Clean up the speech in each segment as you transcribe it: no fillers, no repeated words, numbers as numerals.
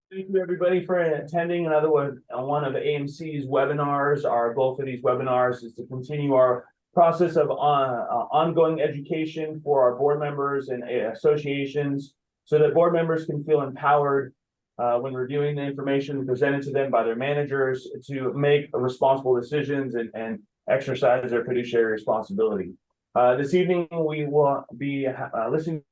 Thank you, everybody, for attending another one of AMC's webinars. Our goal for these webinars is to continue our process of ongoing education for our board members and associations so that board members can feel empowered when reviewing the information presented to them by their managers to make responsible decisions and exercise their fiduciary responsibility. This evening, we will be listening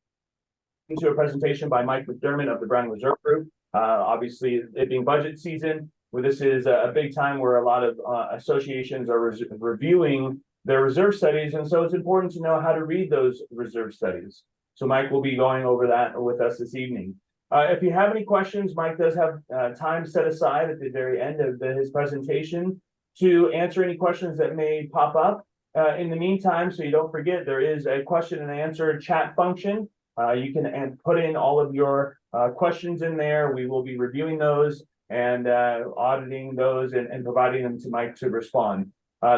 to a presentation by Mike McDermott of the Browning Reserve Group. Obviously, it being budget season, where this is a big time where a lot of associations are reviewing their reserve studies, and so it's important to know how to read those reserve studies. So Mike will be going over that with us this evening. If you have any questions, Mike does have time set aside at the very end of his presentation to answer any questions that may pop up. In the meantime, so you don't forget, there is a question and answer chat function. You can put in all of your questions in there. We will be reviewing those and auditing those and providing them to Mike to respond.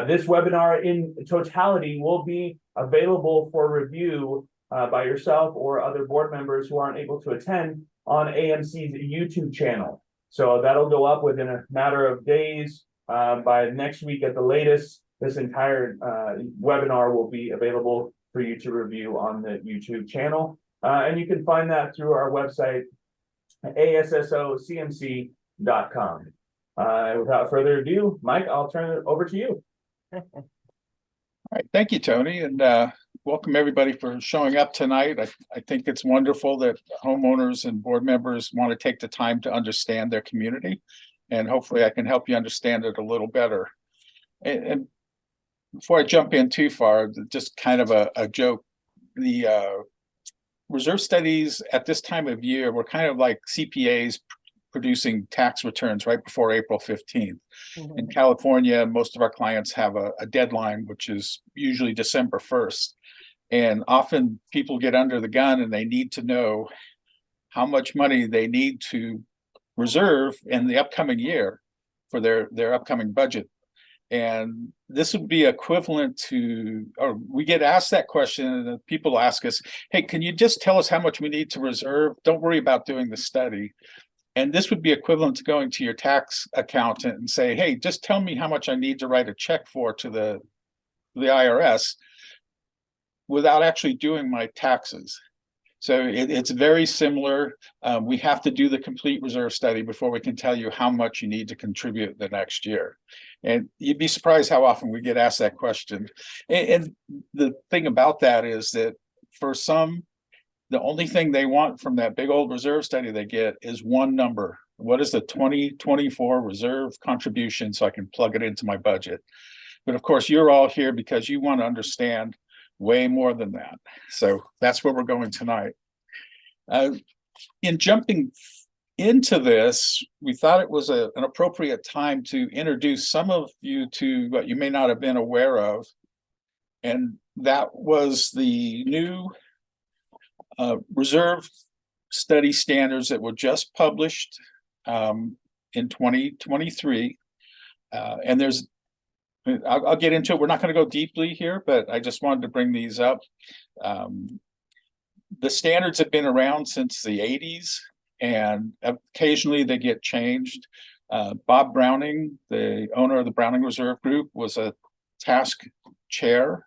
This webinar in totality will be available for review by yourself or other board members who aren't able to attend on AMC's YouTube channel. So that'll go up within a matter of days. By next week at the latest, this entire webinar will be available for you to review on the YouTube channel. And you can find that through our website, ASSOCMC.com. Without further ado, Mike, I'll turn it over to you. All right, thank you, Tony, and welcome everybody for showing up tonight. I think it's wonderful that homeowners and board members want to take the time to understand their community, and hopefully I can help you understand it a little better. And before I jump in too far, just kind of a joke, the reserve studies at this time of year were kind of like CPAs producing tax returns right before April 15th. In California, most of our clients have a deadline, which is usually December 1st. And often people get under the gun and they need to know how much money they need to reserve in the upcoming year for their upcoming budget. And this would be equivalent to, or we get asked that question and people ask us, hey, can you just tell us how much we need to reserve? Don't worry about doing the study. And this would be equivalent to going to your tax accountant and say, hey, just tell me how much I need to write a check for to the IRS without actually doing my taxes. So it's very similar. We have to do the complete reserve study before we can tell you how much you need to contribute the next year. And you'd be surprised how often we get asked that question. And the thing about that is that for some, the only thing they want from that big old reserve study they get is one number. What is the 2024 reserve contribution so I can plug it into my budget? But of course, you're all here because you want to understand way more than that. So that's where we're going tonight. In jumping into this, we thought it was an appropriate time to introduce some of you to what you may not have been aware of. And that was the new reserve study standards that were just published in 2023. And I'll get into it. We're not going to go deeply here, but I just wanted to bring these up. The standards have been around since the 80s, and occasionally they get changed. Bob Browning, the owner of the Browning Reserve Group, was a task chair.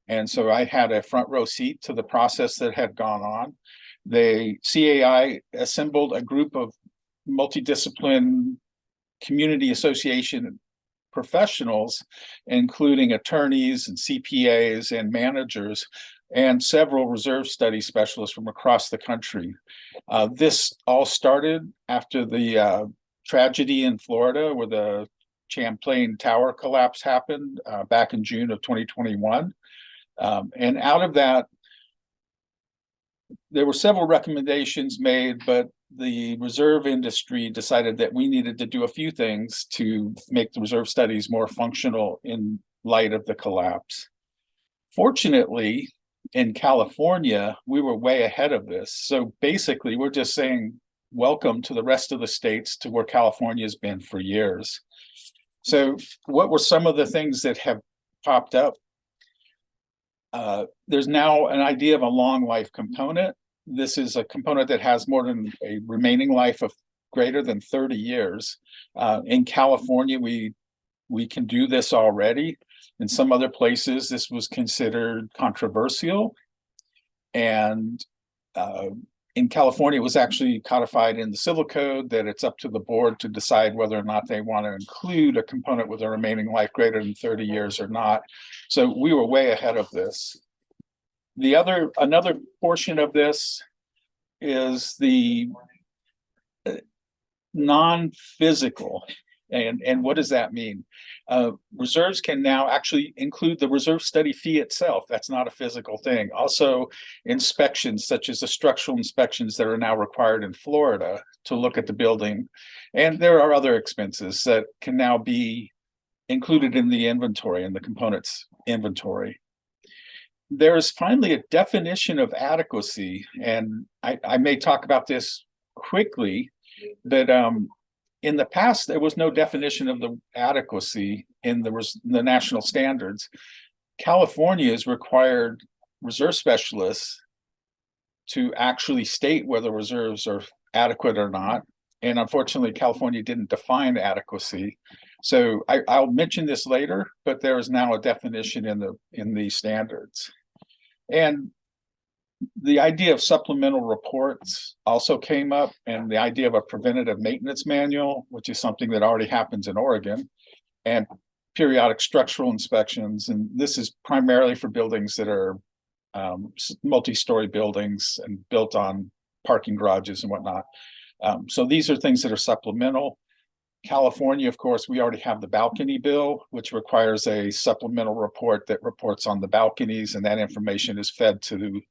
And so I had a front row seat to the process that had gone on. The CAI assembled a group of multidiscipline community association professionals, including attorneys and CPAs and managers, and several reserve study specialists from across the country. This all started after the tragedy in Florida where the Champlain Tower collapse happened back in June of 2021. And out of that, there were several recommendations made, but the reserve industry decided that we needed to do a few things to make the reserve studies more functional in light of the collapse. Fortunately, in California, we were way ahead of this. So basically, we're just saying welcome to the rest of the states to where California has been for years. So what were some of the things that have popped up? There's now an idea of a long life component. This is a component that has more than a remaining life of greater than 30 years. In California, we can do this already. In some other places, this was considered controversial. And in California, it was actually codified in the civil code that it's up to the board to decide whether or not they want to include a component with a remaining life greater than 30 years or not. So we were way ahead of this. Another portion of this is the non-physical. And what does that mean? Reserves can now actually include the reserve study fee itself. That's not a physical thing. Also, inspections such as the structural inspections that are now required in Florida to look at the building. And there are other expenses that can now be included in the inventory, in the components inventory. There is finally a definition of adequacy, and I may talk about this quickly, but in the past, there was no definition of the adequacy in the national standards. California has required reserve specialists to actually state whether reserves are adequate or not. And unfortunately, California didn't define adequacy. So I'll mention this later, but there is now a definition in the standards. And the idea of supplemental reports also came up, and the idea of a preventative maintenance manual, which is something that already happens in Oregon, and periodic structural inspections. And this is primarily for buildings that are multi-story buildings and built on parking garages and whatnot. So these are things that are supplemental. California, of course, we already have the balcony bill, which requires a supplemental report that reports on the balconies, and that information is fed to the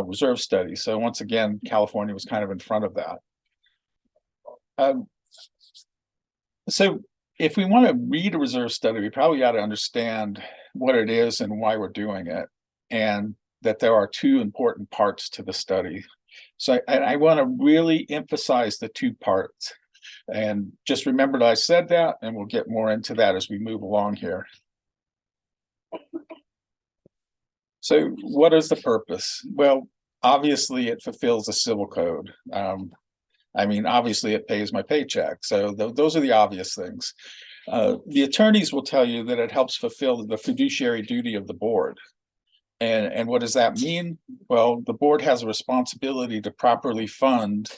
reserve study. So once again, California was kind of in front of that. So if we want to read a reserve study, we probably ought to understand what it is and why we're doing it, and that there are two important parts to the study. So I want to really emphasize the two parts. And just remember that I said that, and we'll get more into that as we move along here. So what is the purpose? Well, obviously it fulfills the civil code. I mean, obviously it pays my paycheck. So those are the obvious things. The attorneys will tell you that it helps fulfill the fiduciary duty of the board. And what does that mean? Well, the board has a responsibility to properly fund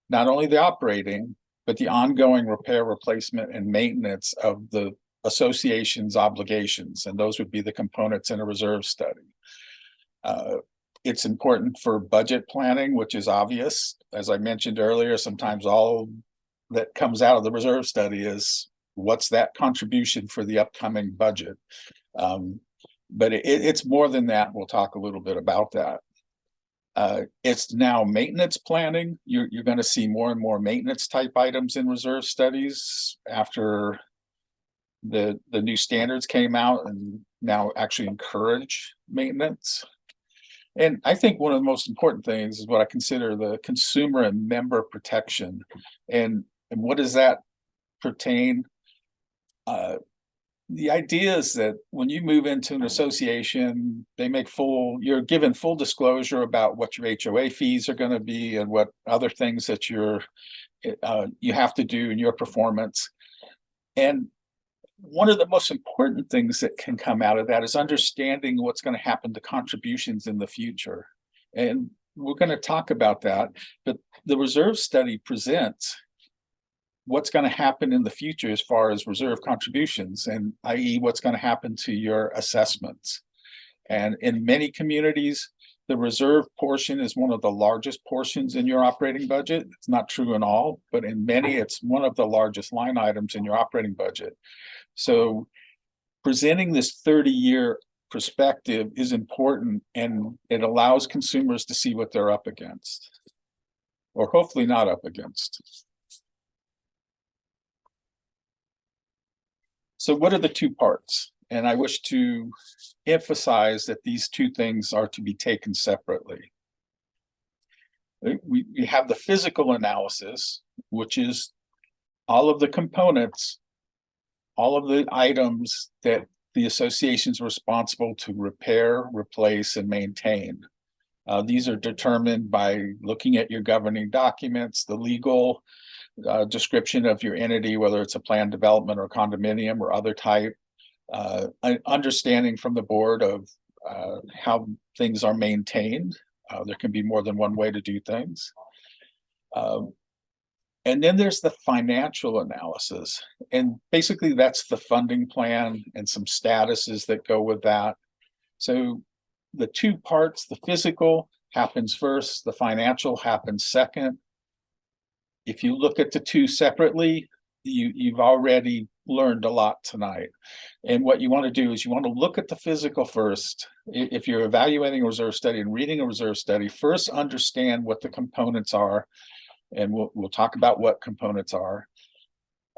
not only the operating, but the ongoing repair, replacement, and maintenance of the association's obligations. And those would be the components in a reserve study. It's important for budget planning, which is obvious. As I mentioned earlier, sometimes all that comes out of the reserve study is what's that contribution for the upcoming budget. But it's more than that. We'll talk a little bit about that. It's now maintenance planning. You're going to see more and more maintenance type items in reserve studies after the new standards came out and now actually encourage maintenance. And I think one of the most important things is what I consider the consumer and member protection. And what does that pertain? The idea is that when you move into an association, you're given full disclosure about what your HOA fees are going to be and what other things that you have to do in your performance. And one of the most important things that can come out of that is understanding what's going to happen to contributions in the future. And we're going to talk about that, but the reserve study presents what's going to happen in the future as far as reserve contributions, and i.e. what's going to happen to your assessments. And in many communities, the reserve portion is one of the largest portions in your operating budget. It's not true in all, but in many, it's one of the largest line items in your operating budget. So presenting this 30-year perspective is important, and it allows consumers to see what they're up against, or hopefully not up against. So what are the two parts? And I wish to emphasize that these two things are to be taken separately. We have the physical analysis, which is all of the components, all of the items that the association is responsible to repair, replace, and maintain. These are determined by looking at your governing documents, the legal description of your entity, whether it's a planned development or condominium or other type. An understanding from the board of how things are maintained. There can be more than one way to do things. And then there's the financial analysis. And basically that's the funding plan and some statuses that go with that. So the two parts, the physical happens first, the financial happens second. If you look at the two separately, you've already learned a lot tonight. And what you want to do is you want to look at the physical first. If you're evaluating a reserve study and reading a reserve study, first understand what the components are. And we'll talk about what components are.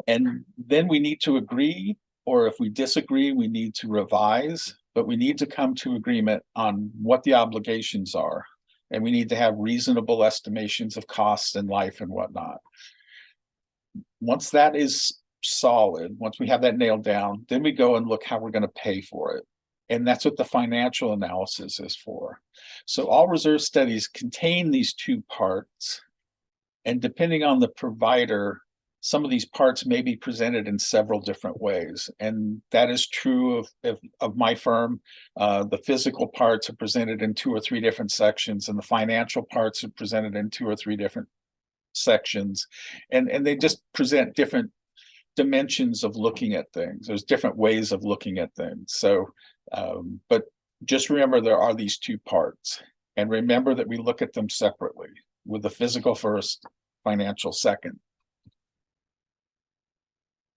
And then we need to agree, or if we disagree, we need to revise, but we need to come to agreement on what the obligations are. And we need to have reasonable estimations of costs and life and whatnot. Once that is solid, once we have that nailed down, then we go and look how we're going to pay for it. And that's what the financial analysis is for. So all reserve studies contain these two parts. And depending on the provider, some of these parts may be presented in several different ways. And that is true of my firm. The physical parts are presented in 2 or 3 different sections, and the financial parts are presented in 2 or 3 different sections. And they just present different dimensions of looking at things. There's different ways of looking at things. So, but just remember there are these two parts. And remember that we look at them separately, with the physical first, financial second.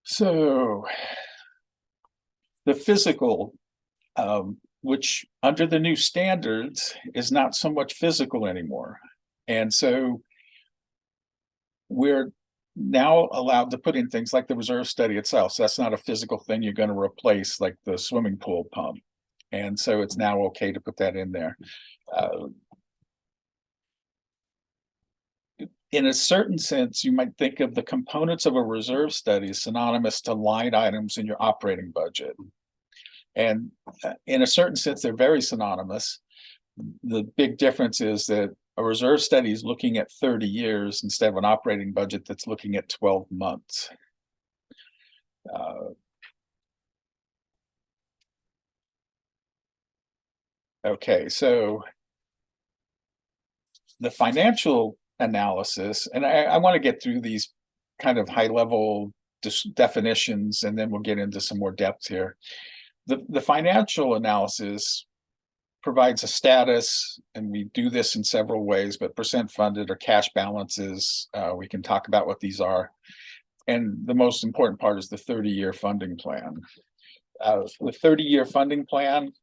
So the physical, which under the new standards is not so much physical anymore. And so we're now allowed to put in things like the reserve study itself. So that's not a physical thing you're going to replace, like the swimming pool pump. And so it's now okay to put that in there. In a certain sense, you might think of the components of a reserve study as synonymous to line items in your operating budget. And in a certain sense, they're very synonymous. The big difference is that a reserve study is looking at 30 years instead of an operating budget that's looking at 12 months. Okay, so the financial analysis, and I want to get through these kind of high level definitions, and then we'll get into some more depth here. The financial analysis provides a status, and we do this in several ways, but percent funded or cash balances, we can talk about what these are. And the most important part is the 30-year funding plan. The 30-year funding plan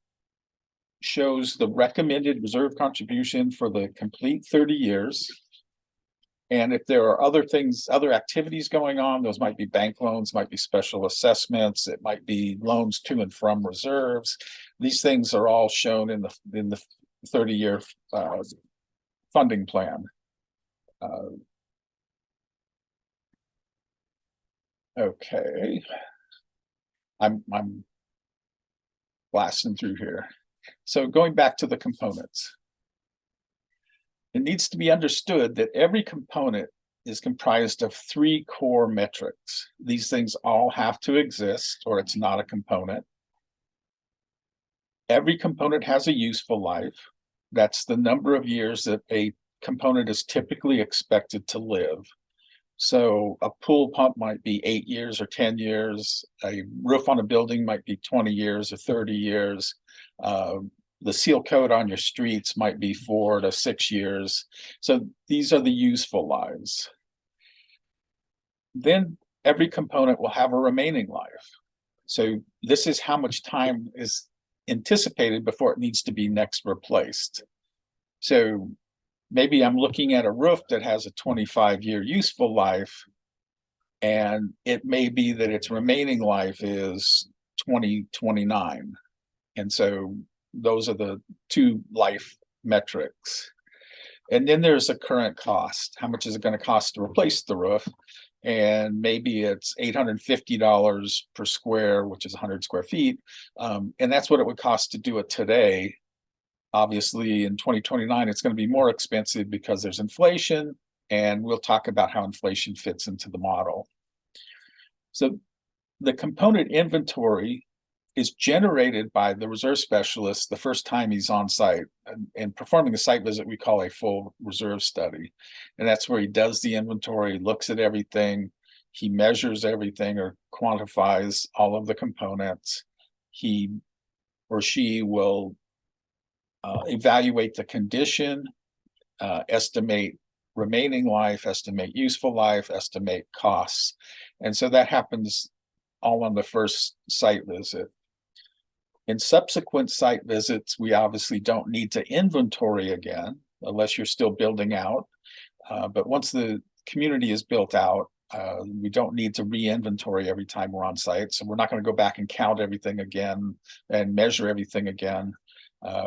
shows the recommended reserve contribution for the complete 30 years. And if there are other things, other activities going on, those might be bank loans, might be special assessments, it might be loans to and from reserves. These things are all shown in the 30-year funding plan. Okay, I'm blasting through here. So going back to the components. It needs to be understood that every component is comprised of 3 core metrics. These things all have to exist, or it's not a component. Every component has a useful life. That's the number of years that a component is typically expected to live. So a pool pump might be 8 years or 10 years. A roof on a building might be 20 years or 30 years. The seal coat on your streets might be 4 to 6 years. So these are the useful lives. Then every component will have a remaining life. So this is how much time is anticipated before it needs to be next replaced. So maybe I'm looking at a roof that has a 25-year useful life, and it may be that its remaining life is 2029. And so those are the 2 life metrics. And then there's a current cost. How much is it going to cost to replace the roof? And maybe it's $850 per square, which is 100 square feet. And that's what it would cost to do it today. Obviously, in 2029, it's going to be more expensive because there's inflation. and we'll talk about how inflation fits into the model. So the component inventory is generated by the reserve specialist the first time he's on site, and performing a site visit we call a full reserve study. And that's where he does the inventory, looks at everything, he measures everything or quantifies all of the components. He or she will evaluate the condition, estimate remaining life, estimate useful life, estimate costs. And so that happens all on the first site visit. In subsequent site visits, we obviously don't need to inventory again, unless you're still building out. But once the community is built out, we don't need to re-inventory every time we're on site. So we're not going to go back and count everything again and measure everything again,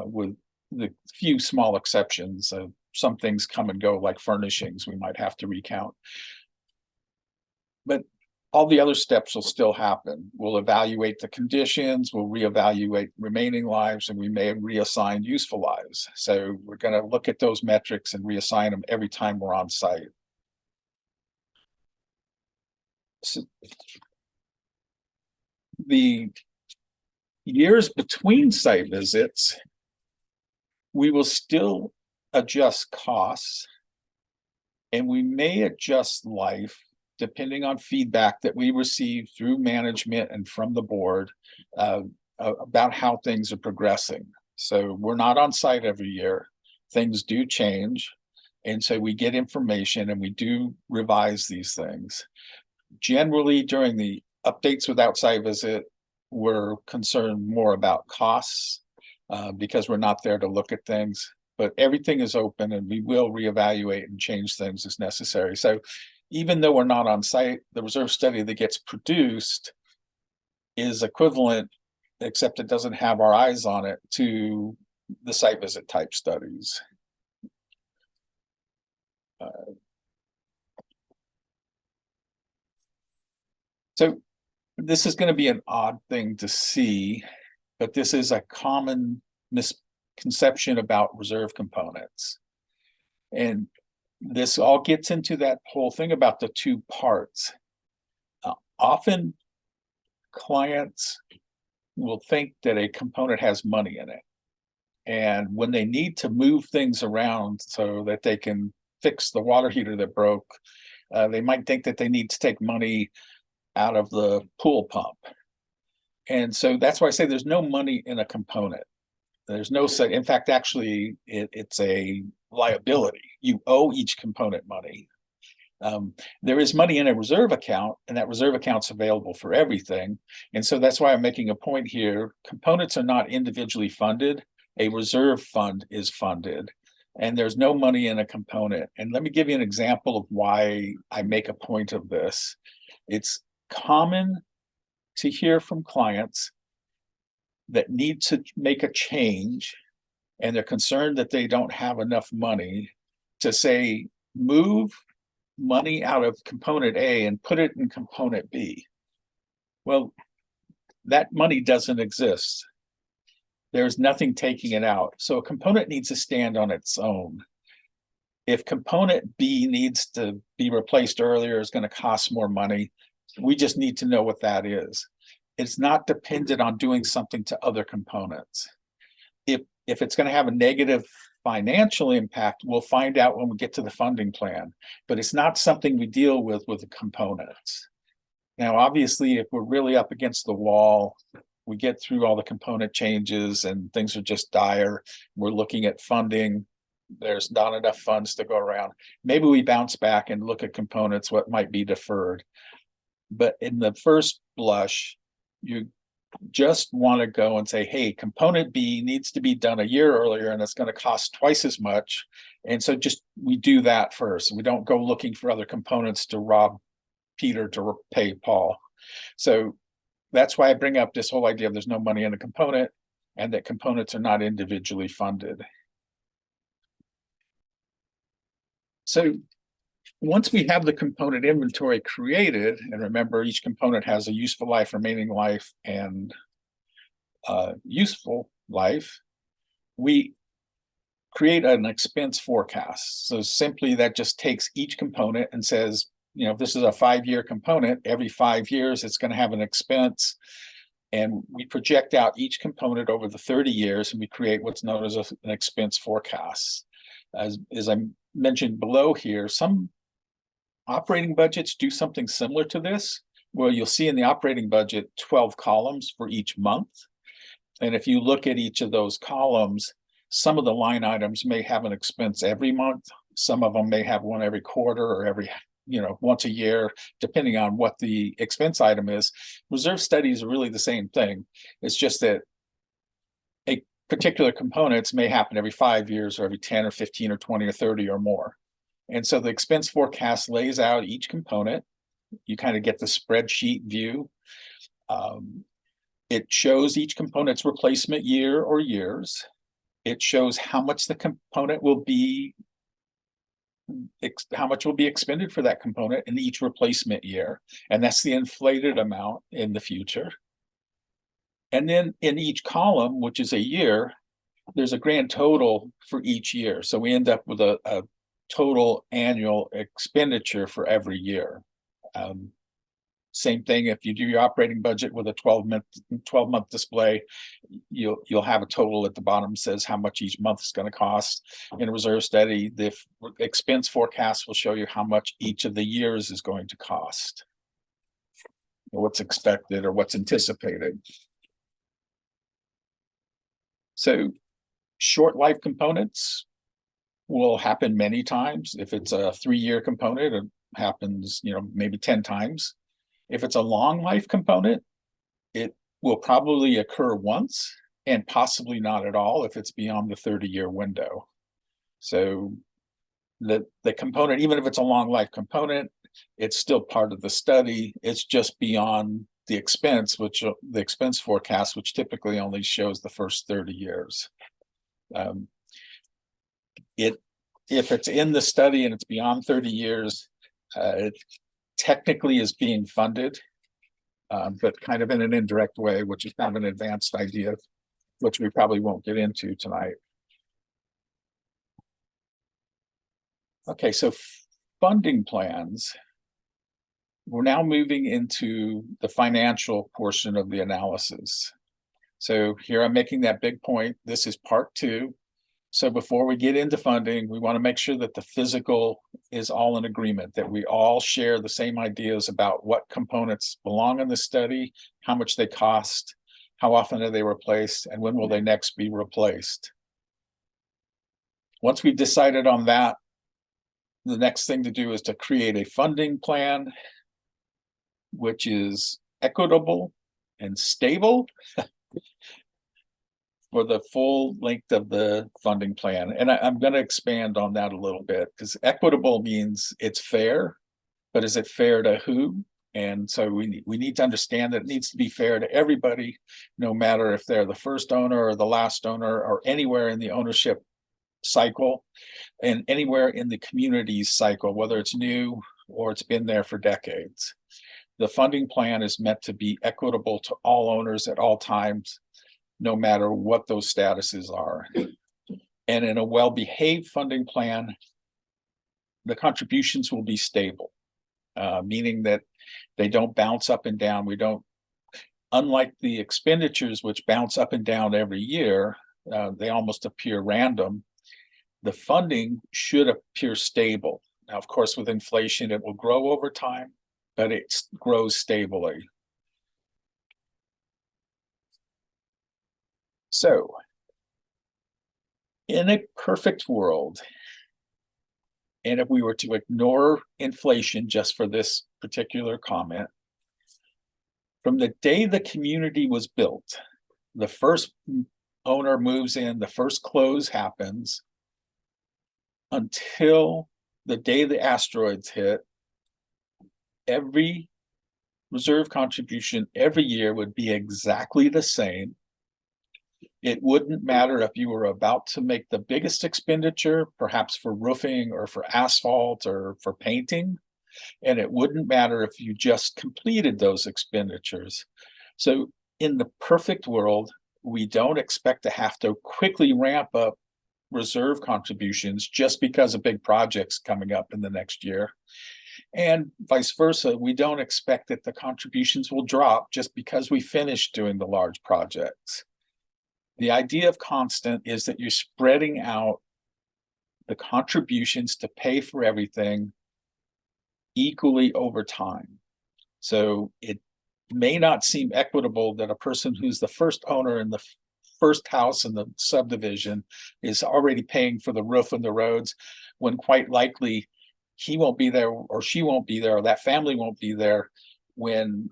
with the few small exceptions. Some things come and go, like furnishings, we might have to recount. But all the other steps will still happen. We'll evaluate the conditions, we'll reevaluate remaining lives, and we may reassign useful lives. So we're going to look at those metrics and reassign them every time we're on site. So the years between site visits, we will still adjust costs, and we may adjust life depending on feedback that we receive through management and from the board about how things are progressing. So we're not on site every year. Things do change. And so we get information and we do revise these things. Generally, during the updates without site visit, we're concerned more about costs because we're not there to look at things. But everything is open and we will reevaluate and change things as necessary. So even though we're not on site, the reserve study that gets produced is equivalent, except it doesn't have our eyes on it, to the site visit type studies. So this is going to be an odd thing to see, but this is a common misconception about reserve components. And this all gets into that whole thing about the two parts. Often clients will think that a component has money in it. And when they need to move things around so that they can fix the water heater that broke, they might think that they need to take money out of the pool pump. And so that's why I say there's no money in a component. There's no say. In fact, actually, it's a liability. You owe each component money. There is money in a reserve account, and that reserve account's available for everything. And so that's why I'm making a point here. Components are not individually funded. A reserve fund is funded, and there's no money in a component. And let me give you an example of why I make a point of this. It's common to hear from clients that need to make a change, and they're concerned that they don't have enough money to say, move money out of component A and put it in component B. Well, that money doesn't exist. There's nothing taking it out. So a component needs to stand on its own. If component B needs to be replaced earlier, it's going to cost more money. We just need to know what that is. It's not dependent on doing something to other components. If it's going to have a negative financial impact, we'll find out when we get to the funding plan, but it's not something we deal with the components. Now, obviously, if we're really up against the wall, we get through all the component changes and things are just dire, we're looking at funding, there's not enough funds to go around. Maybe we bounce back and look at components, what might be deferred. But in the first blush, you just want to go and say, hey, component B needs to be done a year earlier and it's going to cost twice as much. And so just we do that first. We don't go looking for other components to rob Peter to pay Paul. So that's why I bring up this whole idea of there's no money in a component and that components are not individually funded. So once we have the component inventory created, and remember each component has a useful life, remaining life, and useful life, we create an expense forecast. So simply that just takes each component and says, you know, this is a 5-year component. Every 5 years, it's going to have an expense. And we project out each component over the 30 years, and we create what's known as an expense forecast. As I mentioned below here, some operating budgets do something similar to this, where you'll see in the operating budget 12 columns for each month. And if you look at each of those columns, some of the line items may have an expense every month. Some of them may have one every quarter or every, once a year, depending on what the expense item is. Reserve studies are really the same thing. It's just that a particular components may happen every 5 years or every 10 or 15 or 20 or 30 or more. And so the expense forecast lays out each component. You kind of get the spreadsheet view. It shows each component's replacement year or years. It shows how much the component will be, how much will be expended for that component in each replacement year. And that's the inflated amount in the future. And then in each column, which is a year, there's a grand total for each year. So we end up with a total annual expenditure for every year. Same thing if you do your operating budget with a 12-month display, you'll have a total at the bottom that says how much each month is going to cost. In a reserve study, the expense forecast will show you how much each of the years is going to cost, what's expected or what's anticipated. So short life components will happen many times. If it's a 3-year component, it happens, maybe 10 times. If it's a long life component, it will probably occur once and possibly not at all if it's beyond the 30-year window. So the component, even if it's a long life component, it's still part of the study. It's just beyond the expense, which the expense forecast, which typically only shows the first 30 years. If it's in the study and it's beyond 30 years, it technically is being funded, but kind of in an indirect way, which is kind of an advanced idea, which we probably won't get into tonight. Okay, so funding plans. We're now moving into the financial portion of the analysis. So here I'm making that big point. This is part 2. So before we get into funding, we want to make sure that the physical is all in agreement, that we all share the same ideas about what components belong in the study, how much they cost, how often are they replaced, and when will they next be replaced. Once we've decided on that, the next thing to do is to create a funding plan, which is equitable and stable for the full length of the funding plan. And I'm going to expand on that a little bit, because equitable means it's fair, but is it fair to who? And so we need to understand that it needs to be fair to everybody, no matter if they're the first owner or the last owner or anywhere in the ownership cycle and anywhere in the community's cycle, whether it's new or it's been there for decades. The funding plan is meant to be equitable to all owners at all times, no matter what those statuses are. And in a well-behaved funding plan, the contributions will be stable, meaning that they don't bounce up and down. We don't, unlike the expenditures, which bounce up and down every year, they almost appear random. The funding should appear stable. Now, of course, with inflation, it will grow over time, but it grows stably. So, in a perfect world, and if we were to ignore inflation just for this particular comment, from the day the community was built, the first owner moves in, the first close happens, until the day the asteroids hit, every reserve contribution every year would be exactly the same. It wouldn't matter if you were about to make the biggest expenditure, perhaps for roofing or for asphalt or for painting. And it wouldn't matter if you just completed those expenditures. So in the perfect world, we don't expect to have to quickly ramp up reserve contributions just because of big projects coming up in the next year. And vice versa, we don't expect that the contributions will drop just because we finished doing the large projects. The idea of constant is that you're spreading out the contributions to pay for everything equally over time. So it may not seem equitable that a person who's the first owner in the first house in the subdivision is already paying for the roof and the roads, when quite likely he won't be there, or she won't be there, or that family won't be there when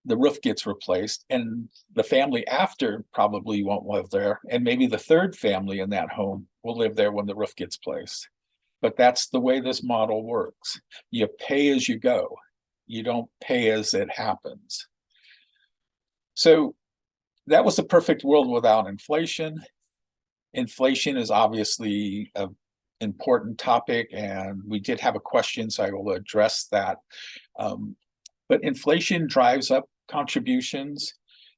the roof gets replaced, and the family after probably won't live there, and maybe the third family in that home will live there when the roof gets placed. But that's the way this model works. You pay as you go. You don't pay as it happens. So that was the perfect world without inflation. Inflation is obviously an important topic, and we did have a question, so I will address that. But inflation drives up contributions.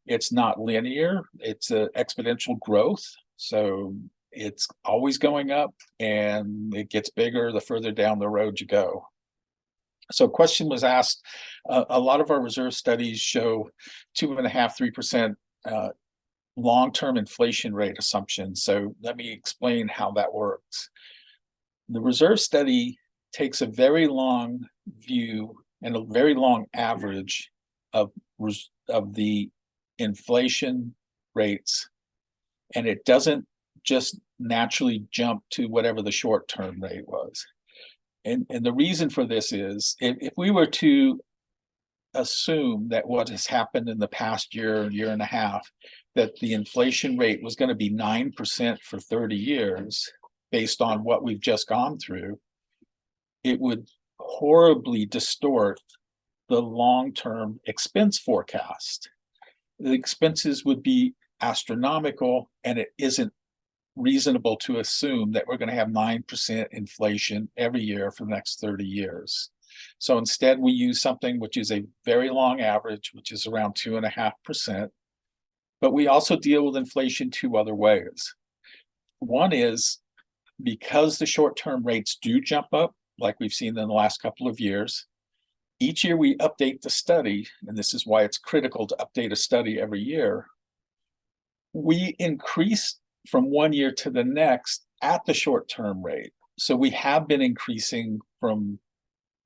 It's not linear, it's an exponential growth. So it's always going up, and it gets bigger the further down the road you go. So a question was asked, a lot of our reserve studies show 2.5–3% long-term inflation rate assumptions. So let me explain how that works. The reserve study takes a very long view and a very long average of the inflation rates, and it doesn't just naturally jump to whatever the short-term rate was. And the reason for this is, if we were to assume that what has happened in the past year and a half, that the inflation rate was going to be 9% for 30 years, based on what we've just gone through, it would horribly distort the long-term expense forecast. The expenses would be astronomical, and it isn't reasonable to assume that we're going to have 9% inflation every year for the next 30 years. So instead, we use something which is a very long average, which is around 2.5%. But we also deal with inflation two other ways. One is, because the short-term rates do jump up, like we've seen in the last couple of years, each year we update the study, and this is why it's critical to update a study every year. We increase from one year to the next at the short-term rate. So we have been increasing from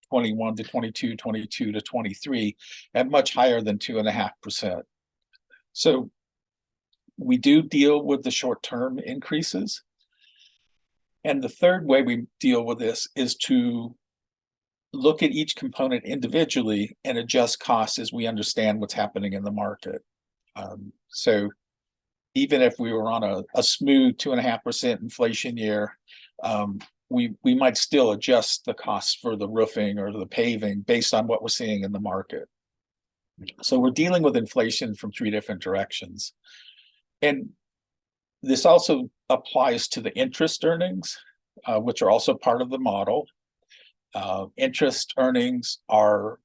21 to 22, 22 to 23 at much higher than 2.5%. So we do deal with the short-term increases. And the third way we deal with this is to look at each component individually and adjust costs as we understand what's happening in the market. So even if we were on a smooth 2.5% inflation year, we might still adjust the costs for the roofing or the paving based on what we're seeing in the market. So we're dealing with inflation from three different directions. And this also applies to the interest earnings, which are also part of the model. Interest earnings are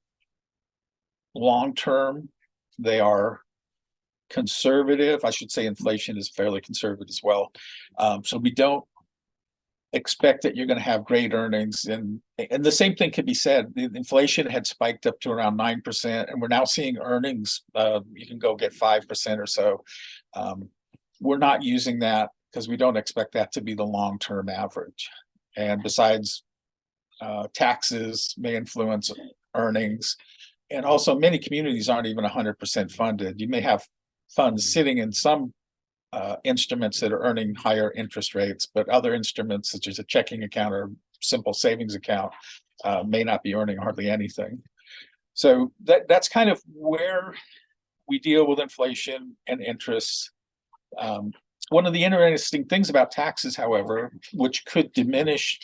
long-term. They are conservative. I should say inflation is fairly conservative as well. So we don't expect that you're going to have great earnings. And the same thing can be said. The inflation had spiked up to around 9%, and we're now seeing earnings. You can go get 5% or so. We're not using that because we don't expect that to be the long-term average. And besides, taxes may influence earnings. And also, many communities aren't even 100% funded. You may have funds sitting in some instruments that are earning higher interest rates, but other instruments, such as a checking account or simple savings account, may not be earning hardly anything. So that's kind of where we deal with inflation and interest. One of the interesting things about taxes, however, which could diminish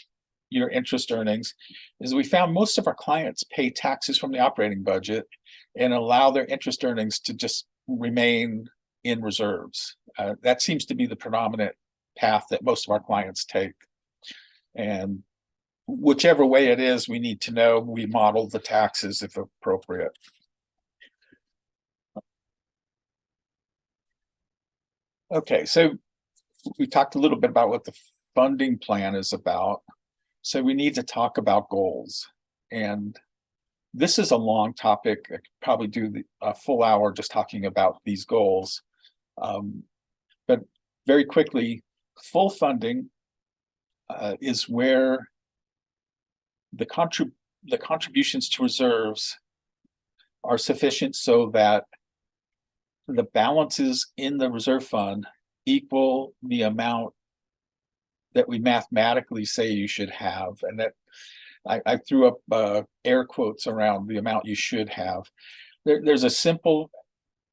your interest earnings, is we found most of our clients pay taxes from the operating budget and allow their interest earnings to just remain in reserves. That seems to be the predominant path that most of our clients take. And whichever way it is, we need to know we model the taxes if appropriate. Okay, so we talked a little bit about what the funding plan is about. So we need to talk about goals. And this is a long topic. I could probably do a full hour just talking about these goals. But very quickly, full funding is where the contributions to reserves are sufficient so that the balances in the reserve fund equal the amount that we mathematically say you should have. And that I threw up air quotes around the amount you should have. There's a simple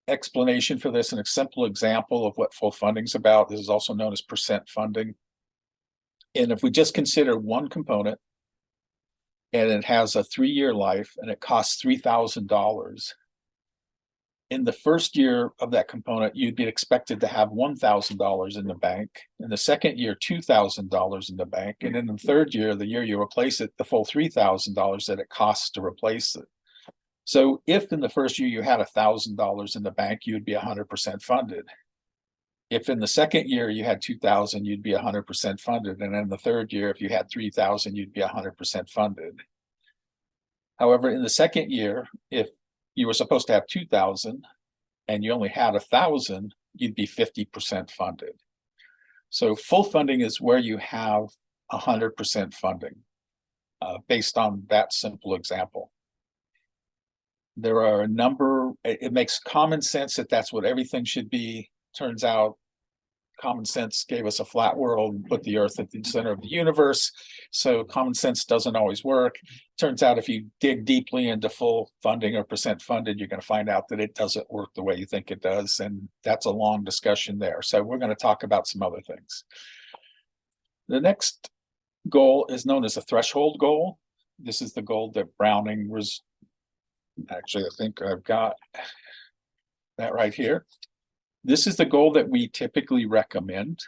explanation for this and a simple example of what full funding is about. This is also known as percent funding. And if we just consider one component and it has a 3-year life and it costs $3,000, in the first year of that component, you'd be expected to have $1,000 in the bank. In the second year, $2,000 in the bank. And in the third year, the year you replace it, the full $3,000 that it costs to replace it. So if in the first year you had $1,000 in the bank, you'd be 100% funded. If in the second year you had 2,000, you'd be 100% funded. And in the third year, if you had 3,000, you'd be 100% funded. However, in the second year, if you were supposed to have 2,000 and you only had 1,000, you'd be 50% funded. So full funding is where you have 100% funding based on that simple example. There are a number, it makes common sense that that's what everything should be. Turns out common sense gave us a flat world and put the earth at the center of the universe. So common sense doesn't always work. Turns out if you dig deeply into full funding or percent funded, you're going to find out that it doesn't work the way you think it does. And that's a long discussion there. So we're going to talk about some other things. The next goal is known as a threshold goal. This is the goal that Browning was, actually, I think I've got that right here. This is the goal that we typically recommend.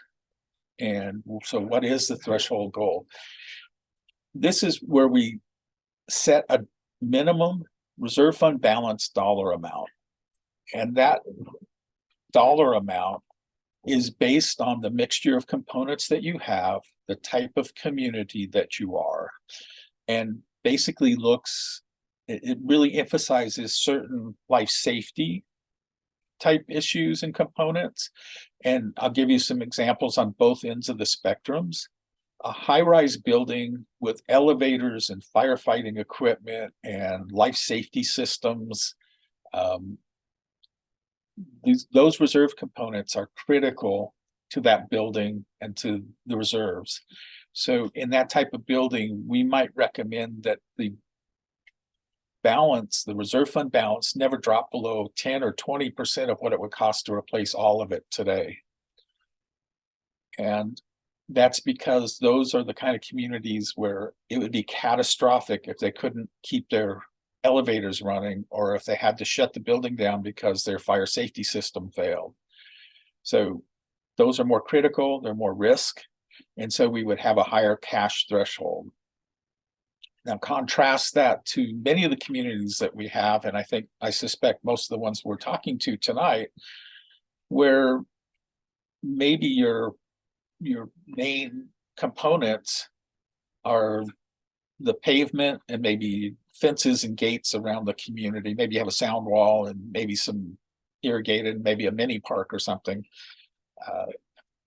And so what is the threshold goal? This is where we set a minimum reserve fund balance dollar amount. And that dollar amount is based on the mixture of components that you have, the type of community that you are, and basically it really emphasizes certain life safety type issues and components. And I'll give you some examples on both ends of the spectrums. A high-rise building with elevators and firefighting equipment and life safety systems, those reserve components are critical to that building and to the reserves. So in that type of building, we might recommend that the balance, the reserve fund balance, never drop below 10 or 20% of what it would cost to replace all of it today. And that's because those are the kind of communities where it would be catastrophic if they couldn't keep their elevators running or if they had to shut the building down because their fire safety system failed. So those are more critical, they're more risk. And so we would have a higher cash threshold. Now contrast that to many of the communities that we have, and I suspect most of the ones we're talking to tonight, where maybe your main components are the pavement and maybe fences and gates around the community. Maybe you have a sound wall and maybe some irrigated, maybe a mini park or something.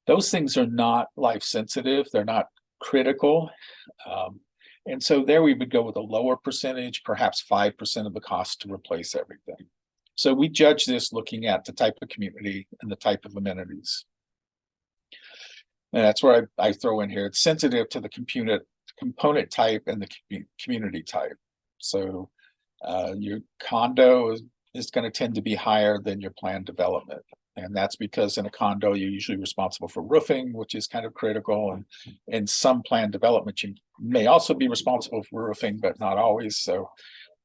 Those things are not life sensitive. They're not critical. And so there we would go with a lower percentage, perhaps 5% of the cost to replace everything. So we judge this looking at the type of community and the type of amenities. And that's where I throw in here. It's sensitive to the component type and the community type. So your condo is going to tend to be higher than your planned development. And that's because in a condo, you're usually responsible for roofing, which is kind of critical. And in some planned development, you may also be responsible for roofing, but not always. So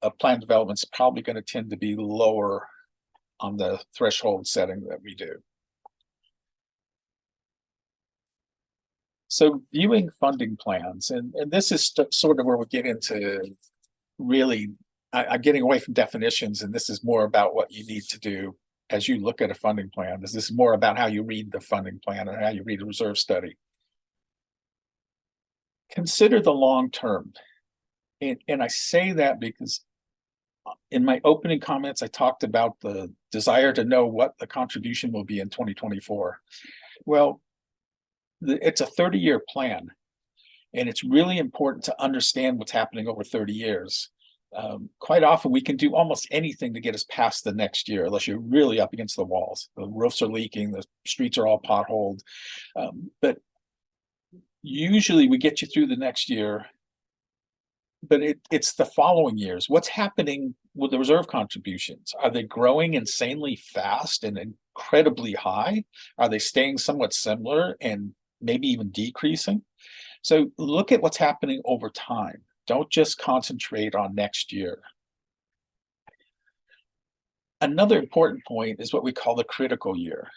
a planned development is probably going to tend to be lower on the threshold setting that we do. So viewing funding plans, and this is sort of where we get into really, I'm getting away from definitions, and this is more about what you need to do. as you look at a funding plan. This is more about how you read the funding plan or how you read a reserve study. Consider the long term. And I say that because in my opening comments, I talked about the desire to know what the contribution will be in 2024. Well, it's a 30-year plan, and it's really important to understand what's happening over 30 years. Quite often we can do almost anything to get us past the next year, unless you're really up against the walls. The roofs are leaking, the streets are all potholed. But usually we get you through the next year, but it's the following years. What's happening with the reserve contributions? Are they growing insanely fast and incredibly high? Are they staying somewhat similar and maybe even decreasing? So look at what's happening over time. Don't just concentrate on next year. Another important point is what we call the critical year.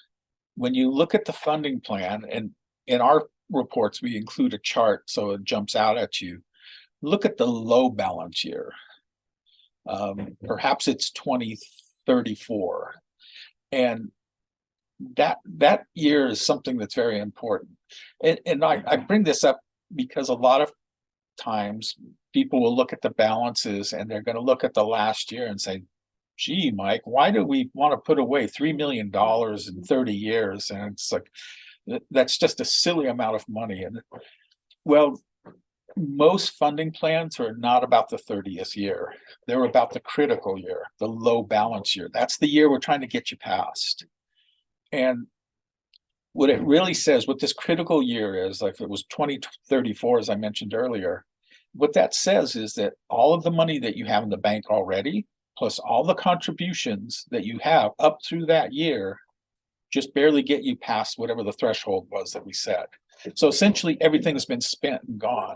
When you look at the funding plan, and in our reports, we include a chart so it jumps out at you. Look at the low balance year. Perhaps it's 2034. And that year is something that's very important. And I bring this up because a lot of times people will look at the balances and they're going to look at the last year and say, gee, Mike, why do we want to put away $3 million in 30 years? And it's like, that's just a silly amount of money. And well, most funding plans are not about the 30th year. They're about the critical year, the low balance year. That's the year we're trying to get you past. And what it really says, what this critical year is, like if it was 2034, as I mentioned earlier, what that says is that all of the money that you have in the bank already, plus all the contributions that you have up through that year, just barely get you past whatever the threshold was that we set. So essentially everything has been spent and gone.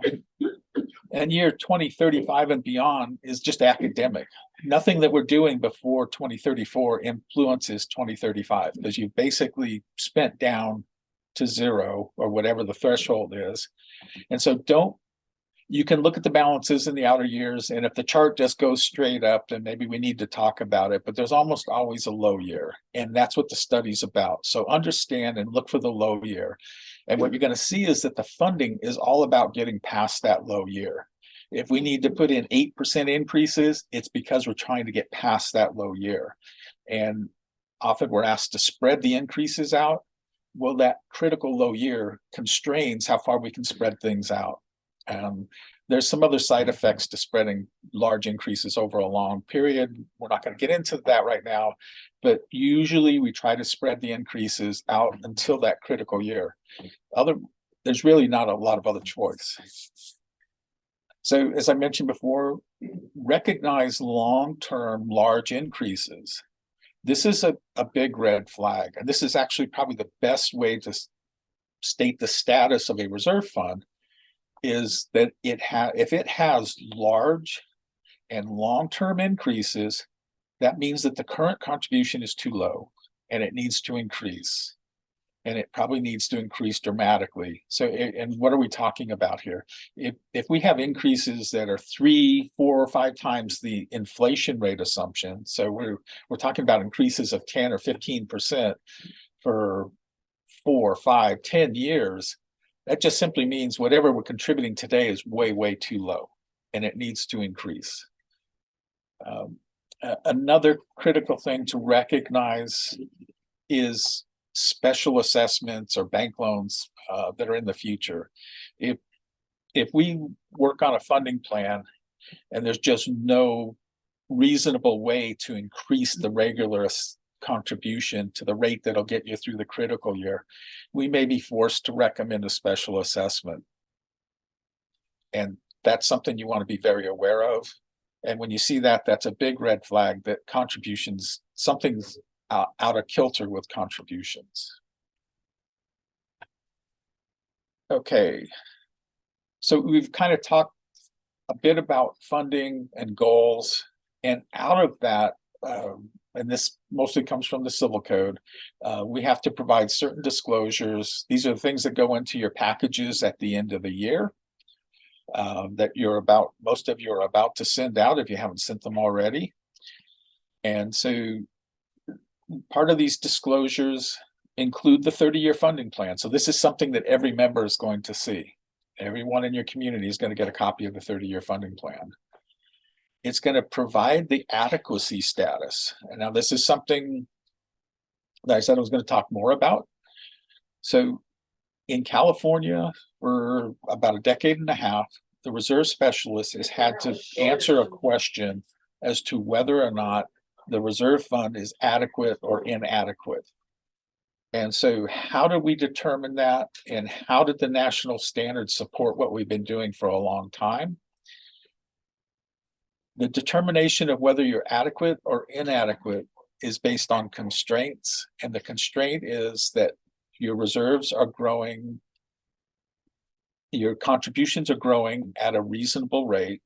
And year 2035 and beyond is just academic. Nothing that we're doing before 2034 influences 2035, because you've basically spent down to zero or whatever the threshold is. And so you can look at the balances in the outer years, and if the chart just goes straight up, then maybe we need to talk about it, but there's almost always a low year, and that's what the study's about. So understand and look for the low year. And what you're going to see is that the funding is all about getting past that low year. If we need to put in 8% increases, it's because we're trying to get past that low year. And often we're asked to spread the increases out. Well, that critical low year constrains how far we can spread things out. There's some other side effects to spreading large increases over a long period. We're not going to get into that right now, but usually we try to spread the increases out until that critical year. There's really not a lot of other choice. So as I mentioned before, recognize long-term large increases. This is a big red flag, and this is actually probably the best way to state the status of a reserve fund, is that if it has large and long-term increases, that means that the current contribution is too low and it needs to increase. And it probably needs to increase dramatically. So, and what are we talking about here? If we have increases that are 3, 4, or 5 times the inflation rate assumption, so we're talking about increases of 10 or 15% for 4, 5, 10 years, that just simply means whatever we're contributing today is way, way too low, and it needs to increase. Another critical thing to recognize is special assessments or bank loans that are in the future. If we work on a funding plan and there's just no reasonable way to increase the regular contribution to the rate that'll get you through the critical year, we may be forced to recommend a special assessment. And that's something you want to be very aware of. And when you see that, that's a big red flag that contributions, something's out of kilter with contributions. Okay, so we've kind of talked a bit about funding and goals, and out of that, and this mostly comes from the Civil Code, we have to provide certain disclosures. These are the things that go into your packages at the end of the year that most of you are about to send out if you haven't sent them already. And so part of these disclosures include the 30-year funding plan. So this is something that every member is going to see. Everyone in your community is going to get a copy of the 30-year funding plan. It's going to provide the adequacy status. And now this is something that I said I was going to talk more about. So in California, for about a decade and a half, the reserve specialist has had to answer a question as to whether or not the reserve fund is adequate or inadequate. And so how do we determine that? And how did the national standards support what we've been doing for a long time? The determination of whether you're adequate or inadequate is based on constraints. And the constraint is that your reserves are growing, your contributions are growing at a reasonable rate,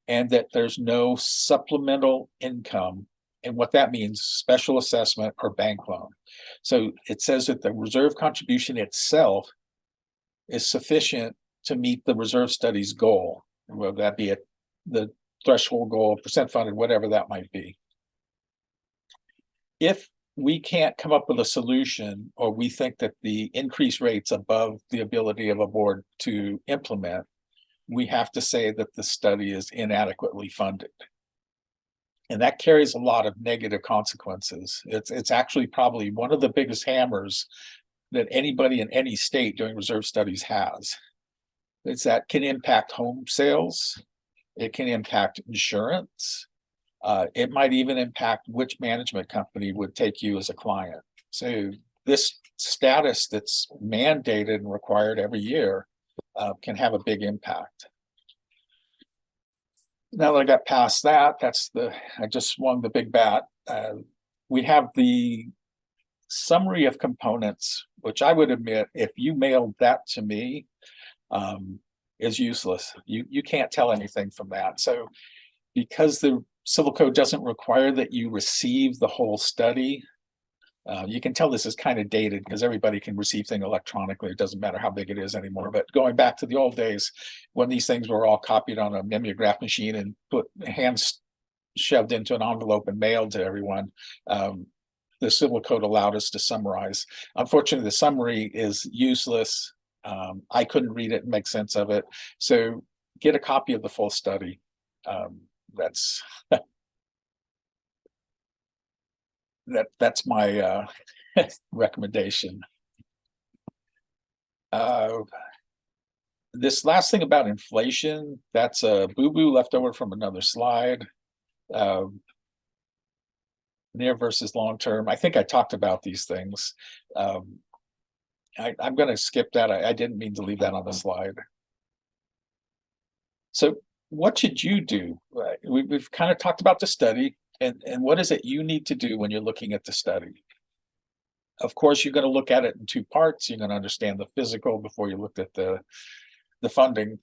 and that there's no supplemental income. And what that means, special assessment or bank loan. So it says that the reserve contribution itself is sufficient to meet the reserve study's goal, whether that be the threshold goal, percent funded, whatever that might be. If we can't come up with a solution, or we think that the increase rate's above the ability of a board to implement, we have to say that the study is inadequately funded. And that carries a lot of negative consequences. It's actually probably one of the biggest hammers that anybody in any state doing reserve studies has. It's that can impact home sales. It can impact insurance. It might even impact which management company would take you as a client. So this status that's mandated and required every year can have a big impact. Now that I got past that, I just swung the big bat. We have the summary of components, which I would admit, if you mailed that to me, is useless. You can't tell anything from that. So because the Civil Code doesn't require that you receive the whole study, you can tell this is kind of dated because everybody can receive things electronically. It doesn't matter how big it is anymore. But going back to the old days when these things were all copied on a mimeograph machine and put hands shoved into an envelope and mailed to everyone, the Civil Code allowed us to summarize. Unfortunately, the summary is useless. I couldn't read it and make sense of it. So get a copy of the full study. That's that's my recommendation. This last thing about inflation, that's a boo-boo left over from another slide. Near versus long-term. I think I talked about these things. I'm going to skip that. I didn't mean to leave that on the slide. So what should you do? We've kind of talked about the study. And what is it you need to do when you're looking at the study? Of course, you're going to look at it in two parts. You're going to understand the physical before you looked at the funding,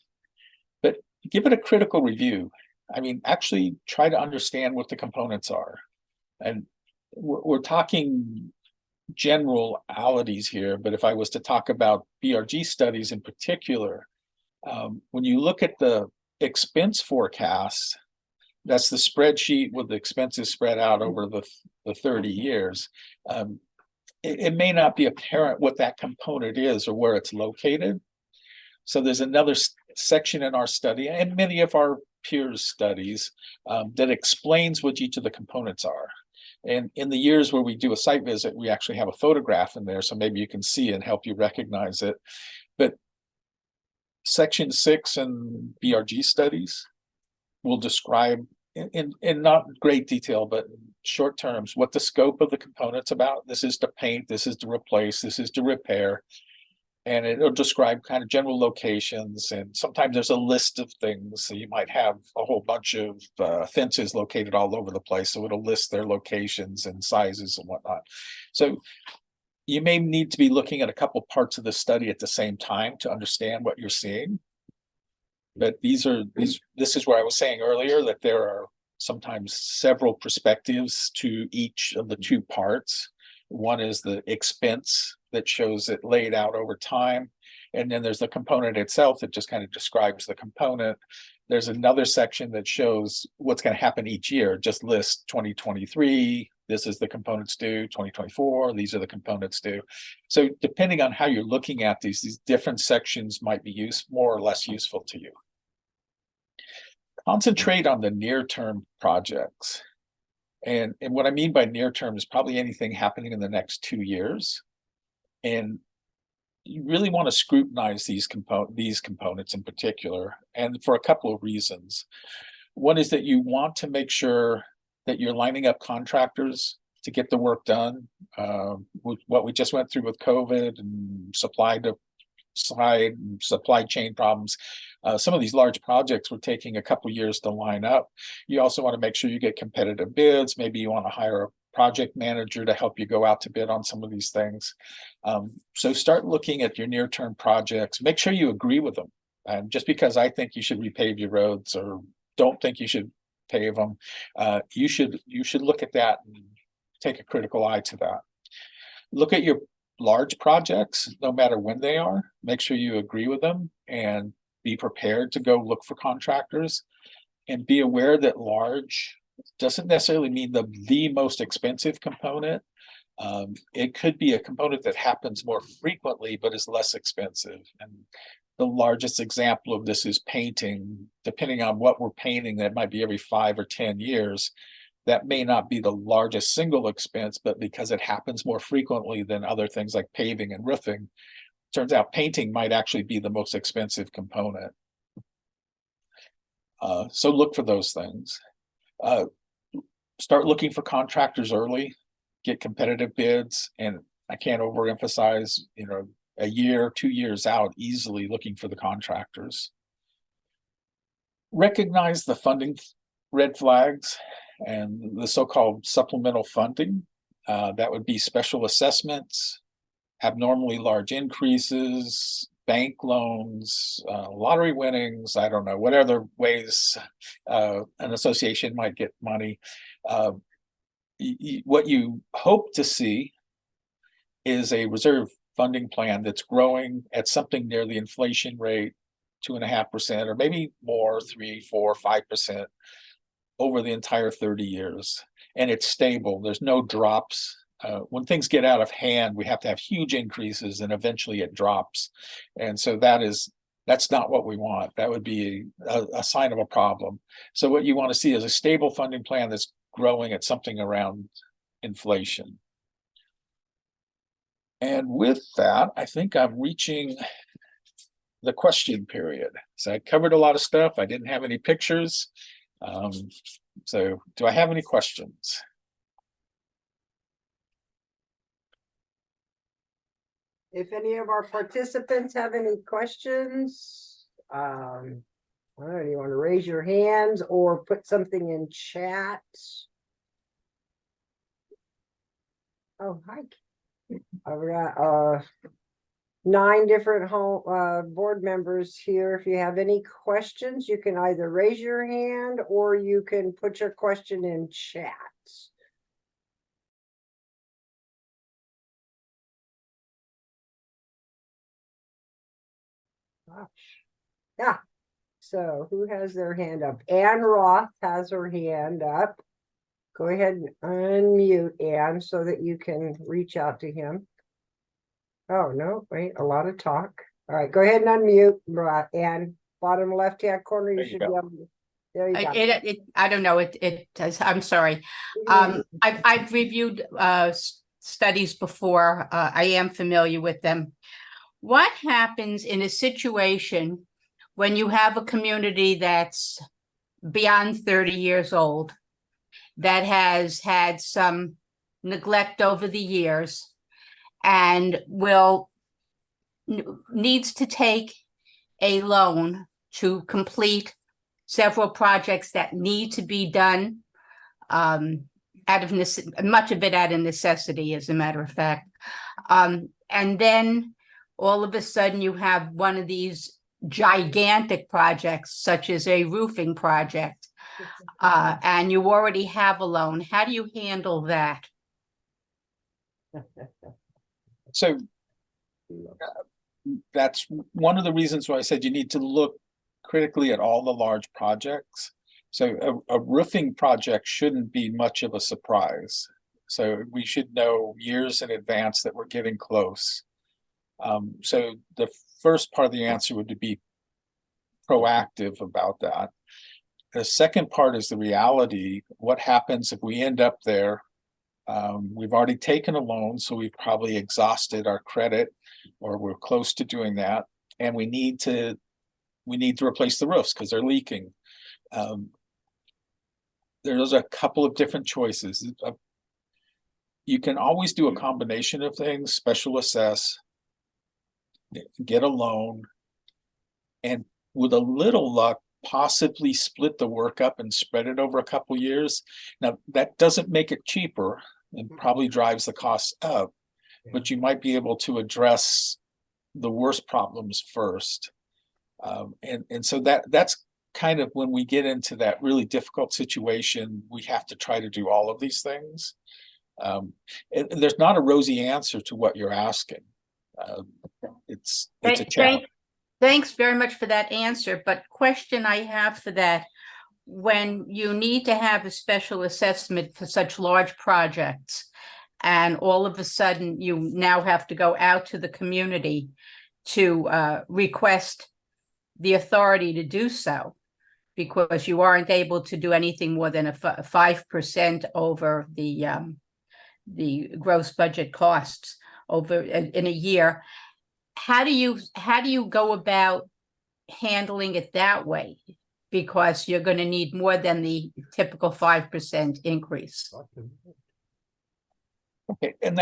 but give it a critical review. I mean, actually try to understand what the components are. And we're talking generalities here, but if I was to talk about BRG studies in particular, when you look at the expense forecasts, that's the spreadsheet with the expenses spread out over the 30 years. It may not be apparent what that component is or where it's located. So there's another section in our study and many of our peers' studies that explains what each of the components are. And in the years where we do a site visit, we actually have a photograph in there, so maybe you can see and help you recognize it. But section 6 in BRG studies will describe in not great detail, but short terms, what the scope of the component's about. This is to paint, this is to replace, this is to repair. And it'll describe kind of general locations. And sometimes there's a list of things. So you might have a whole bunch of fences located all over the place. So it'll list their locations and sizes and whatnot. So you may need to be looking at a couple parts of the study at the same time to understand what you're seeing. But this is where I was saying earlier that there are sometimes several perspectives to each of the two parts. One is the expense that shows it laid out over time. And then there's the component itself that just kind of describes the component. There's another section that shows what's going to happen each year, just lists 2023, this is the components due 2024, these are the components due. So depending on how you're looking at these different sections might be more or less useful to you. Concentrate on the near-term projects. And what I mean by near term is probably anything happening in the next 2 years. And you really want to scrutinize these components in particular, and for a couple of reasons. One is that you want to make sure that you're lining up contractors to get the work done. With what we just went through with COVID and supply chain problems, some of these large projects were taking a couple of years to line up. You also want to make sure you get competitive bids. Maybe you want to hire a project manager to help you go out to bid on some of these things. So start looking at your near-term projects. Make sure you agree with them. Just because I think you should repave your roads or don't think you should pave them, you should look at that and take a critical eye to that. Look at your large projects, no matter when they are. Make sure you agree with them and be prepared to go look for contractors, and be aware that large doesn't necessarily mean the most expensive component. It could be a component that happens more frequently but is less expensive. And the largest example of this is painting. Depending on what we're painting, that might be every 5 or 10 years. That may not be the largest single expense, but because it happens more frequently than other things like paving and roofing, turns out painting might actually be the most expensive component. So look for those things. Start looking for contractors early, get competitive bids, and I can't overemphasize, a year, 2 years out, easily looking for the contractors. Recognize the funding red flags and the so-called supplemental funding. That would be special assessments, abnormally large increases, bank loans, lottery winnings, I don't know, what other ways an association might get money. What you hope to see is a reserve funding plan that's growing at something near the inflation rate, 2.5%, or maybe more, 3, 4, 5% over the entire 30 years. And it's stable. There's no drops. When things get out of hand, we have to have huge increases and eventually it drops. And so that's not what we want. That would be a sign of a problem. So what you want to see is a stable funding plan that's growing at something around inflation. And with that, I think I'm reaching the question period. So I covered a lot of stuff. I didn't have any pictures. So do I have any questions? If any of our participants have any questions, I don't know, you want to raise your hands or put something in chat? Oh, hi. I've got 9 different board members here. If you have any questions, you can either raise your hand or you can put your question in chat. Gosh. Yeah. So who has their hand up? Ann Roth has her hand up. Go ahead and unmute Ann so that you can reach out to him. Oh, no, wait, a lot of talk. All right, go ahead and unmute Ann. Bottom left-hand corner, you should be able to. There you go. I don't know. I'm sorry. I've reviewed studies before. I am familiar with them. What happens in a situation when you have a community that's beyond 30 years old, that has had some neglect over the years, and needs to take a loan to complete several projects that need to be done, much of it out of necessity, as a matter of fact. And then all of a sudden you have one of these gigantic projects, such as a roofing project, and you already have a loan. How do you handle that? So that's one of the reasons why I said you need to look critically at all the large projects. So a roofing project shouldn't be much of a surprise. So we should know years in advance that we're getting close. So the first part of the answer would be proactive about that. The second part is the reality. What happens if we end up there? We've already taken a loan, so we've probably exhausted our credit, or we're close to doing that, and we need to replace the roofs because they're leaking. There's a couple of different choices. You can always do a combination of things: special assess, get a loan, and with a little luck, possibly split the work up and spread it over a couple years. Now, that doesn't make it cheaper and probably drives the costs up, but you might be able to address the worst problems first. And so that's kind of when we get into that really difficult situation, we have to try to do all of these things. And there's not a rosy answer to what you're asking. It's a challenge. Thanks very much for that answer, but question I have for that, when you need to have a special assessment for such large projects, and all of a sudden you now have to go out to the community to request the authority to do so, because you aren't able to do anything more than a 5% over the gross budget costs over in a year. How do you go about handling it that way? Because you're going to need more than the typical 5% increase. Okay, and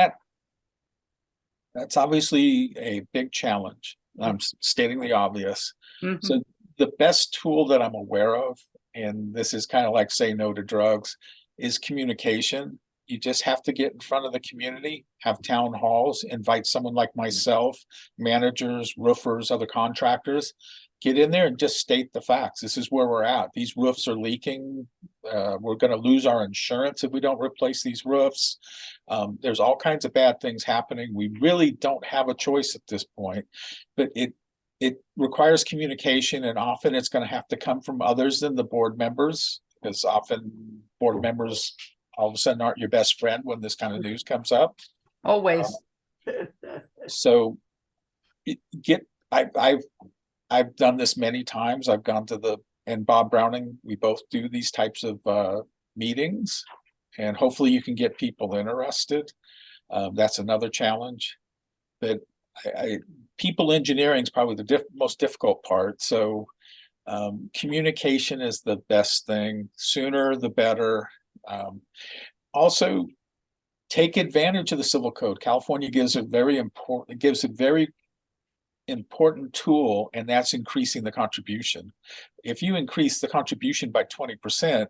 that's obviously a big challenge. I'm stating the obvious. Mm-hmm. So the best tool that I'm aware of, and this is kind of like say no to drugs, is communication. You just have to get in front of the community, have town halls, invite someone like myself, managers, roofers, other contractors, get in there and just state the facts. This is where we're at. These roofs are leaking. We're going to lose our insurance if we don't replace these roofs. There's all kinds of bad things happening. We really don't have a choice at this point, but it requires communication, and often it's going to have to come from others than the board members, because often board members all of a sudden aren't your best friend when this kind of news comes up. Always. So I've done this many times. I've gone to and Bob Browning, we both do these types of meetings, and hopefully you can get people interested. That's another challenge. But people engineering is probably the most difficult part. So communication is the best thing. Sooner the better. Also, take advantage of the civil code. California gives a very important tool, and that's increasing the contribution. If you increase the contribution by 20%,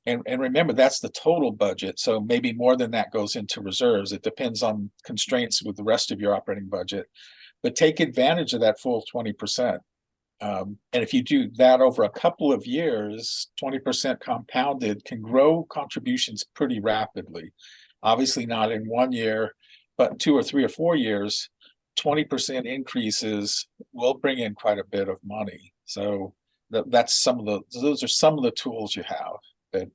and remember, that's the total budget, so maybe more than that goes into reserves. It depends on constraints with the rest of your operating budget, but take advantage of that full 20%. And if you do that over a couple of years, 20% compounded can grow contributions pretty rapidly. Obviously not in 1 year, but 2 or 3 or 4 years, 20% increases will bring in quite a bit of money. So those are some of the tools you have. But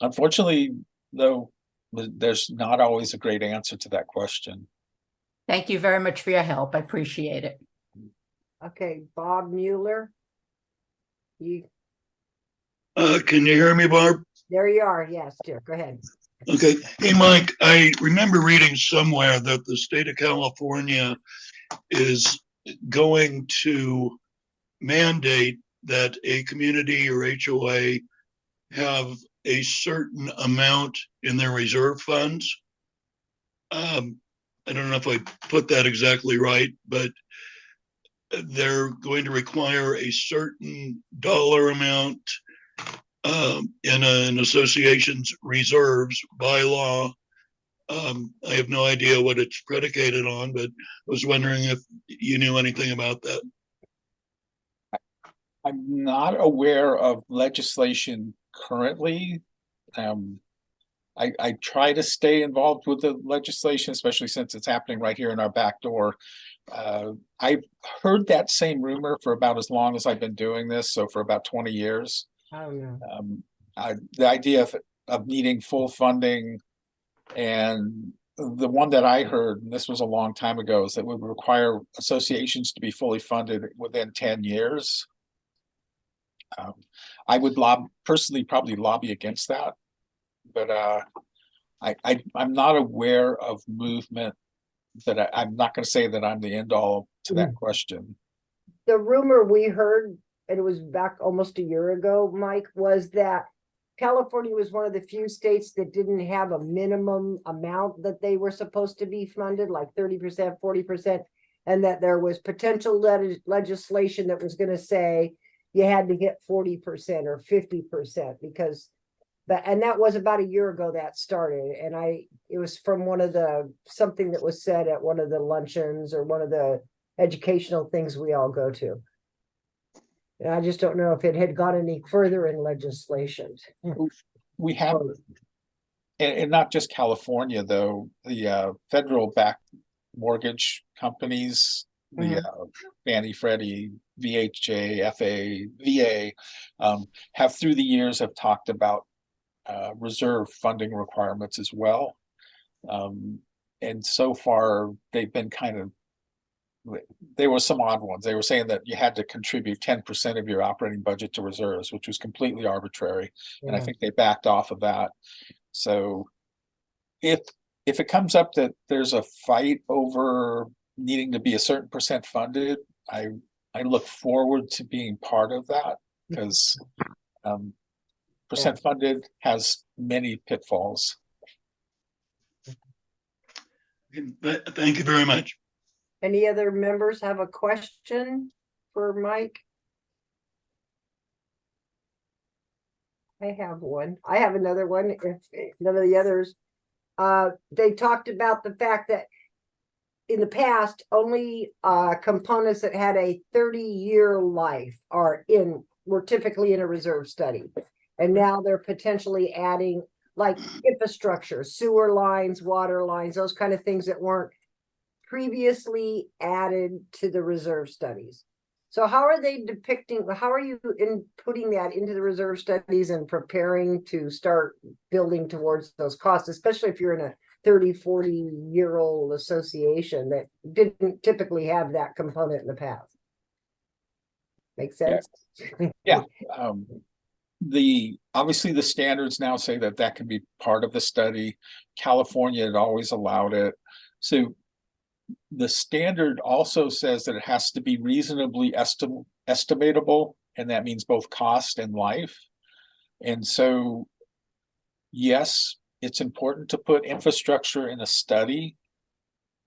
unfortunately, though, there's not always a great answer to that question. Thank you very much for your help. I appreciate it. Okay, Bob Mueller. Can you hear me, Barb? There you are. Yes, dear. Go ahead. Okay. Hey, Mike, I remember reading somewhere that the state of California is going to mandate that a community or HOA have a certain amount in their reserve funds. I don't know if I put that exactly right, but they're going to require a certain dollar amount in an association's reserves by law. I have no idea what it's predicated on, but I was wondering if you knew anything about that. I'm not aware of legislation currently. I try to stay involved with the legislation, especially since it's happening right here in our back door. I've heard that same rumor for about as long as I've been doing this, so for about 20 years. I don't know. The idea of needing full funding. And the one that I heard, and this was a long time ago, is that would require associations to be fully funded within 10 years. I would personally probably lobby against that, but I'm not aware of movement that I'm not going to say that I'm the end all to that question. The rumor we heard, and it was back almost a year ago, Mike, was that California was one of the few states that didn't have a minimum amount that they were supposed to be funded, like 30%, 40%, and that there was potential legislation that was going to say you had to get 40% or 50% because and that was about a year ago that started. And it was from something that was said at one of the luncheons or one of the educational things we all go to. And I just don't know if it had gone any further in legislation. We have, and not just California, though, the federal backed mortgage companies, the Fannie, Freddie, VHA, FA, VA, have through the years have talked about reserve funding requirements as well. And so far they've been there were some odd ones. They were saying that you had to contribute 10% of your operating budget to reserves, which was completely arbitrary. And I think they backed off of that. So if it comes up that there's a fight over needing to be a certain percent funded, I look forward to being part of that, because percent funded has many pitfalls. Thank you very much. Any other members have a question for Mike? I have one. I have another one if none of the others. They talked about the fact that in the past, only components that had a 30-year life were typically in a reserve study. And now they're potentially adding like infrastructure, sewer lines, water lines, those kind of things that weren't previously added to the reserve studies. So how are you putting that into the reserve studies and preparing to start building towards those costs, especially if you're in a 30, 40-year-old association that didn't typically have that component in the past? Make sense? Yeah. Obviously the standards now say that can be part of the study. California had always allowed it. So the standard also says that it has to be reasonably estimatable, and that means both cost and life. And so, yes, it's important to put infrastructure in a study,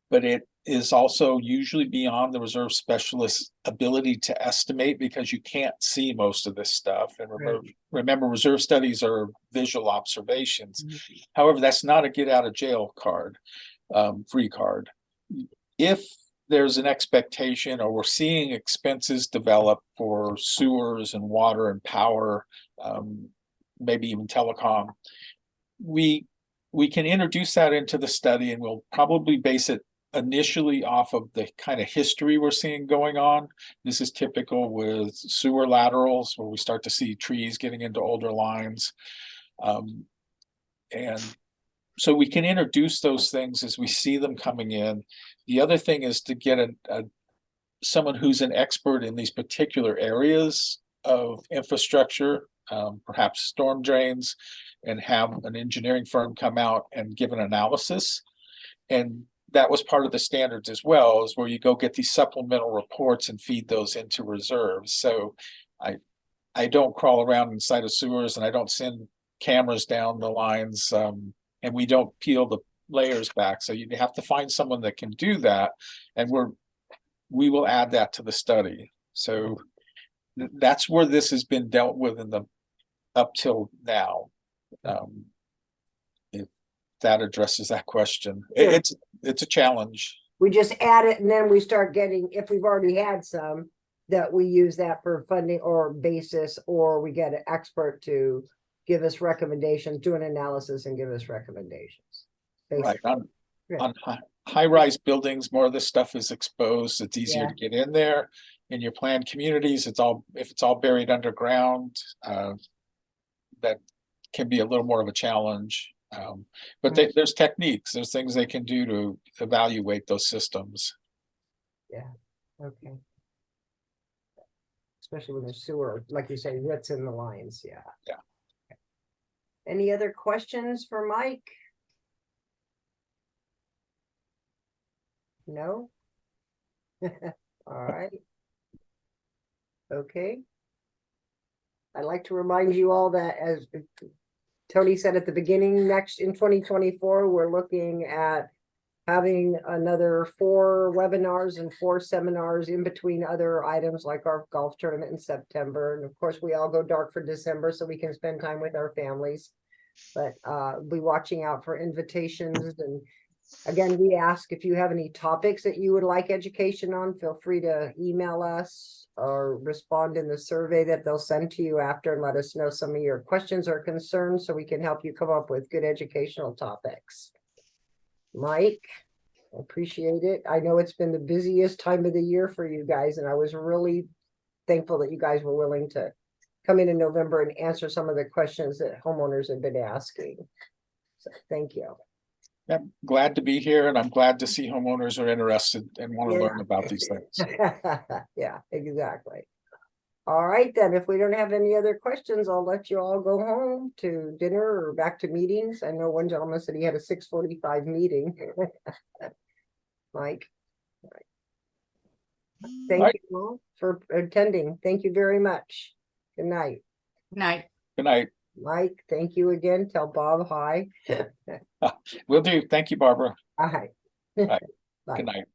but it is also usually beyond the reserve specialist's ability to estimate, because you can't see most of this stuff. And remember, reserve studies are visual observations. However, that's not a get out of jail card, free card. If there's an expectation, or we're seeing expenses develop for sewers and water and power, maybe even telecom, we can introduce that into the study, and we'll probably base it initially off of the kind of history we're seeing going on. This is typical with sewer laterals, where we start to see trees getting into older lines. And so we can introduce those things as we see them coming in. The other thing is to get someone who's an expert in these particular areas of infrastructure, perhaps storm drains, and have an engineering firm come out and give an analysis. And that was part of the standards as well, is where you go get these supplemental reports and feed those into reserves. So I don't crawl around inside of sewers, and I don't send cameras down the lines, and we don't peel the layers back. So you have to find someone that can do that, and we will add that to the study. So that's where this has been dealt with up till now. If that addresses that question. Sure. It's a challenge. We just add it, and then we start getting, if we've already had some, that we use that for funding or basis, or we get an expert to give us recommendations, do an analysis and give us recommendations. Basically. Right. On high-rise buildings, more of this stuff is exposed. It's easier to get in there. In your planned communities, if it's all buried underground, that can be a little more of a challenge. But there's techniques, there's things they can do to evaluate those systems. Okay. Especially when there's sewer, like you say, roots in the lines, yeah. Yeah. Any other questions for Mike? No? All right. Okay. I'd like to remind you all that, as Tony said at the beginning, next in 2024, we're looking at having another 4 webinars and 4 seminars in between other items like our golf tournament in September. And of course, we all go dark for December so we can spend time with our families. But be watching out for invitations. And again, we ask if you have any topics that you would like education on, feel free to email us or respond in the survey that they'll send to you after and let us know some of your questions or concerns so we can help you come up with good educational topics. Mike, I appreciate it. I know it's been the busiest time of the year for you guys, and I was really thankful that you guys were willing to come in November and answer some of the questions that homeowners have been asking. So thank you. I'm glad to be here, and I'm glad to see homeowners are interested and want to learn about these things. Yeah, exactly. All right, then, if we don't have any other questions, I'll let you all go home to dinner or back to meetings. I know one gentleman said he had a 6:45 meeting. Mike. Thank you all for attending. Thank you very much. Good night. Night. Good night. Mike, thank you again. Tell Bob hi. Will do. Thank you, Barbara. Hi. Bye. Bye. Good night.